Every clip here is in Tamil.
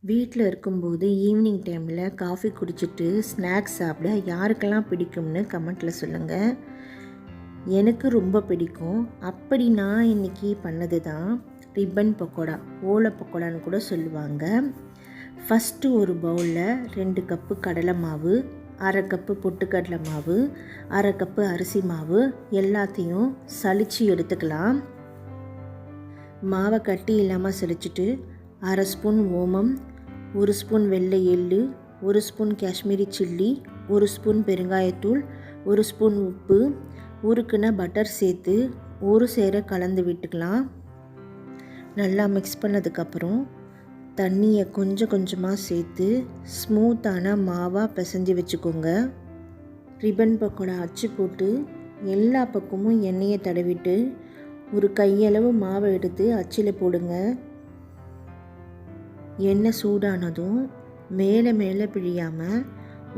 வீட்டில் இருக்கும்போது ஈவினிங் டைமில் காஃபி குடிச்சிட்டு ஸ்நாக்ஸ் சாப்பிட யாருக்கெல்லாம் பிடிக்கும்னு கமெண்ட்டில் சொல்லுங்கள். எனக்கு ரொம்ப பிடிக்கும். அப்படி நான் இன்றைக்கி பண்ணது தான் ரிப்பன் பக்கோடா, ஓலை பக்கோடான்னு கூட சொல்லுவாங்க. ஃபஸ்ட்டு ஒரு பவுலில் 2 கப்பு கடலை மாவு, 1/2 கப்பு பொட்டுக்கடலை மாவு, 1/2 கப்பு அரிசி மாவு எல்லாத்தையும் சலிச்சு எடுத்துக்கலாம். மாவை கட்டி இல்லாமல் சலிச்சுட்டு 1/2 ஸ்பூன் ஓமம், 1 ஸ்பூன் வெள்ளை எள்ளு, 1 ஸ்பூன் காஷ்மீரி சில்லி, 1 ஸ்பூன் பெருங்காயத்தூள், 1 ஸ்பூன் உப்பு, உருக்குன பட்டர் சேர்த்து ஒரு சேர கலந்து விட்டுக்கலாம். நல்லா மிக்ஸ் பண்ணதுக்கப்புறம் தண்ணியை கொஞ்சம் கொஞ்சமாக சேர்த்து ஸ்மூத்தான மாவாக பிசைஞ்சு வச்சுக்கோங்க. ரிப்பன் பக்கோடா அச்சு போட்டு எல்லா பக்கமும் எண்ணெயை தடவிட்டு ஒரு கையளவு மாவை எடுத்து அச்சில் போடுங்க. எண்ணெய் சூடானதும் மேலே மேலே பிழியாமல்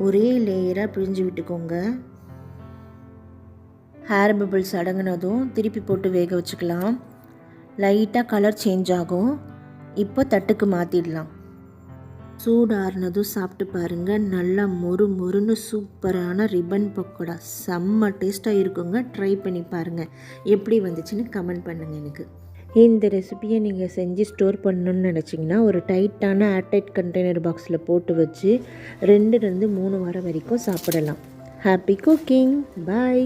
ஒரே லேயராக பிழிஞ்சு விட்டுக்கோங்க. ஹேர் பபிள்ஸ் அடங்கினதும் திருப்பி போட்டு வேக வச்சுக்கலாம். லைட்டாக கலர் சேஞ்ச் ஆகும். இப்போ தட்டுக்கு மாற்றிடலாம். சூடாறினதும் சாப்பிட்டு பாருங்கள். நல்லா மொறு மொறுன்னு சூப்பரான ரிப்பன் பக்கோடா செம்ம டேஸ்ட்டாக இருக்குங்க. ட்ரை பண்ணி பாருங்கள். எப்படி வந்துச்சுன்னு கமெண்ட் பண்ணுங்கள் எனக்கு. இந்த ரெசிபியை நீங்கள் செஞ்சு ஸ்டோர் பண்ணணுன்னு நினச்சிங்கன்னா ஒரு டைட்டான ஏர்டைட் கண்டெய்னர் பாக்ஸில் போட்டு வச்சு 2 to 3 வாரம் வரைக்கும் சாப்பிடலாம். Happy cooking. பாய்.